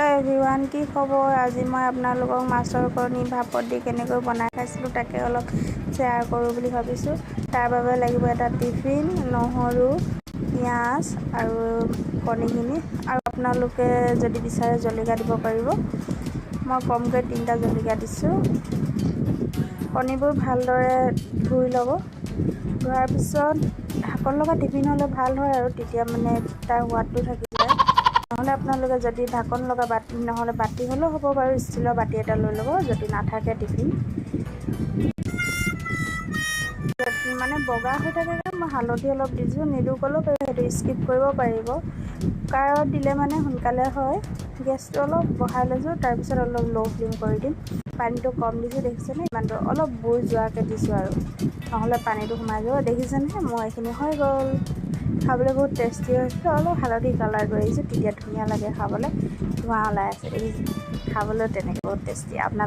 Hello' everyone, কি খবৰ? আজি মই আপোনালোকক মাছৰ কণী ভাপত দি কেনেকৈ বনাই খাইছিলোঁ তাকে অলপ শ্বেয়াৰ কৰোঁ বুলি ভাবিছোঁ। তাৰ বাবে লাগিব এটা টিফিন, নহৰু, পিঁয়াজ আৰু কণীখিনি, আৰু আপোনালোকে যদি বিচাৰে জলকীয়া দিব পাৰিব। মই কমকৈ 3টা জলকীয়া দিছোঁ। কণীবোৰ ভালদৰে ধুই ল'ব। ধোৱাৰ পিছত ঢাকন লগা টিফিন হ'লে ভাল হয়, আৰু তেতিয়া মানে তাৰ সোৱাদটো থাকি যায়। নহ'লে আপোনালোকে যদি ঢাকন লগা বাতি নহ'লে বাতি হ'লেও হ'ব বাৰু, ষ্টিলৰ বাতি এটা লৈ ল'ব যদি নাথাকে টিফিন। মানে বগা হৈ থাকে কাৰণে মই হালধি অলপ দিছোঁ, নিদো ক'লেও সেইটো স্কিপ কৰিব পাৰিব। কুকাৰত দিলে মানে সোনকালে হয়। গেছটো অলপ বঢ়াই লৈছোঁ, তাৰপিছত অলপ ল' ফ্লেম কৰি দিম। পানীটো কম দিছোঁ, দেখিছেনে? ইমানটো অলপ বুৰ যোৱাকৈ দিছোঁ, আৰু নহ'লে পানীটো সোমাই যাব। দেখিছেনে? মোৰ এইখিনি হৈ গ'ল। খাবলৈ বহুত টেষ্টি হৈছে। অলপ হালধি কালাৰ কৰি আহিছোঁ, তেতিয়া ধুনীয়া লাগে খাবলৈ। ধোঁৱা ওলাই আছে, খাবলৈ তেনেকৈ বহুত টেষ্টি। আপোনালোকে